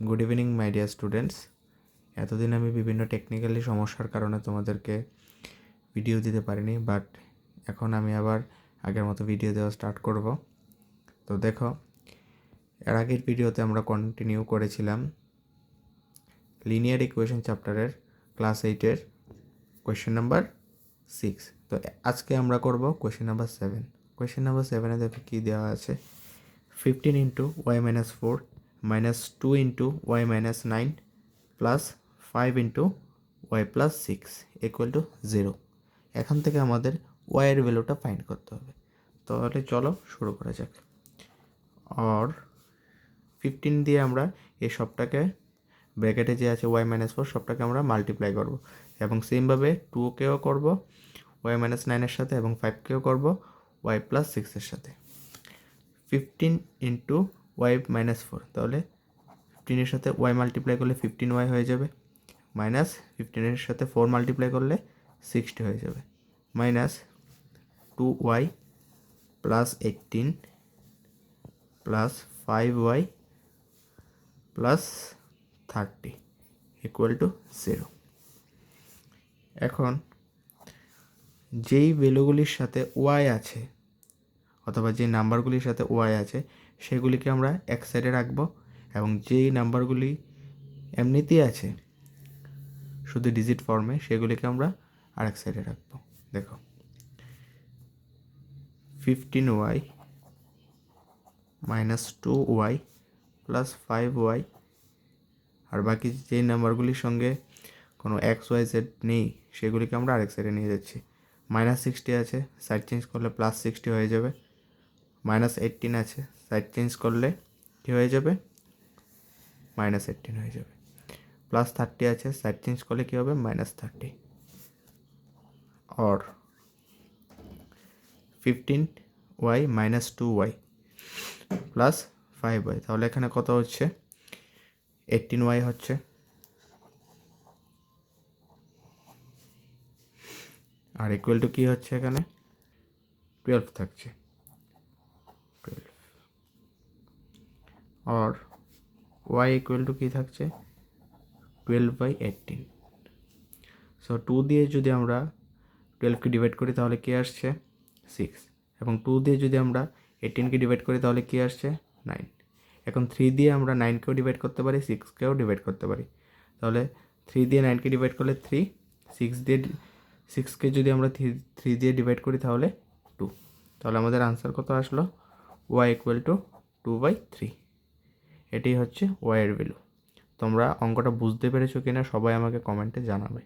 Good evening my dear students. এতদিন আমি বিভিন্ন টেকনিক্যালি সমস্যার কারণে তোমাদেরকে ভিডিও দিতে পারিনি, বাট এখন আমি আবার আগের মতো ভিডিও দেওয়া স্টার্ট করব। তো দেখো, এর আগের ভিডিওতে আমরা কন্টিনিউ করেছিলাম লিনিয়ার ইকুয়েশন চ্যাপ্টারের ক্লাস 8-এর কোয়েশ্চেন নাম্বার 6। তো আজকে আমরা করব কোয়েশ্চেন নাম্বার 7। কোয়েশ্চেন নাম্বার 7-এ দেখো কী দেওয়া আছে। 15 into Y minus 4 minus 2 into Y minus 9 plus 5 into Y plus 6 equal to 0। এখান থেকে আমাদের ওয়াইয়ের ভ্যালুটা ফাইন্ড করতে হবে। তাহলে চলো শুরু করা যাক। আর 15 দিয়ে আমরা এই সবটাকে ব্র্যাকেটে যে আছে ওয়াই মাইনাস 4 সবটাকে আমরা মাল্টিপ্লাই করব, এবং সেমভাবে 2কেও করব ওয়াই মাইনাস 9-এর সাথে, এবং 5কেও করব ওয়াই প্লাস 6-এর সাথে। 15 ইন্টু ওয়াই মাইনাস 4, তাহলে 15-এর সাথে ওয়াই মাল্টিপ্লাই করলে 15y হয়ে যাবে, মাইনাস 15-এর সাথে 4 মাল্টিপ্লাই করলে 60 হয়ে যাবে, minus 2y plus 18 plus 5y plus 30 equal to 0। এখন যেই ভ্যালুগুলির সাথে ওয়াই আছে, অথবা যে নাম্বারগুলির সাথে ওয়াই আছে, সেগুলিকে আমরা এক সাইডে রাখবো, এবং যেই নাম্বারগুলি এমনিতেই আছে শুধু ডিজিট ফর্মে, সেগুলিকে আমরা আরেক সাইডে রাখবো। দেখো, 15y minus 2y plus 5y, আর বাকি যেই নাম্বারগুলির সঙ্গে কোনো XYZ নেই সেগুলিকে আমরা আরেক সাইডে নিয়ে যাচ্ছি। মাইনাস 60 আছে, সাইড চেঞ্জ করলে প্লাস 60 হয়ে যাবে। মাইনাস 18 আছে, সাইড চেঞ্জ করলে কী হয়ে যাবে? মাইনাস 18 হয়ে যাবে। প্লাস 30 আছে, সাইড চেঞ্জ করলে কী হবে? মাইনাস 30। और 15y minus 2y plus 5y, তাহলে এখানে কত হচ্ছে? 18y হচ্ছে। আর ইকুয়াল টু কী হচ্ছে? এখানে 12 থাকছে, 12। और y ইকুয়াল টু কী থাকছে? 12/18। সো 2 দিয়ে যদি আমরা 12কে ডিভাইড করি তাহলে কী আসছে? 6। এবং 2 দিয়ে যদি আমরা 18কে ডিভাইড করি তাহলে কী আসছে? 9। এখন 3 দিয়ে আমরা 9কেও ডিভাইড করতে পারি, 6কেও ডিভাইড করতে পারি। তাহলে 3 দিয়ে 9কে ডিভাইড করলে 3, 6কে যদি আমরা 3 দিয়ে ডিভাইড করি তাহলে 2। তাহলে আমাদের আনসার কত আসলো? y equal to 2/3। এটাই হচ্ছে ওয়াইয়ের ভ্যালু। তোমরা অঙ্কটা বুঝতে পেরেছো কিনা সবাই আমাকে কমেন্টে জানাবে।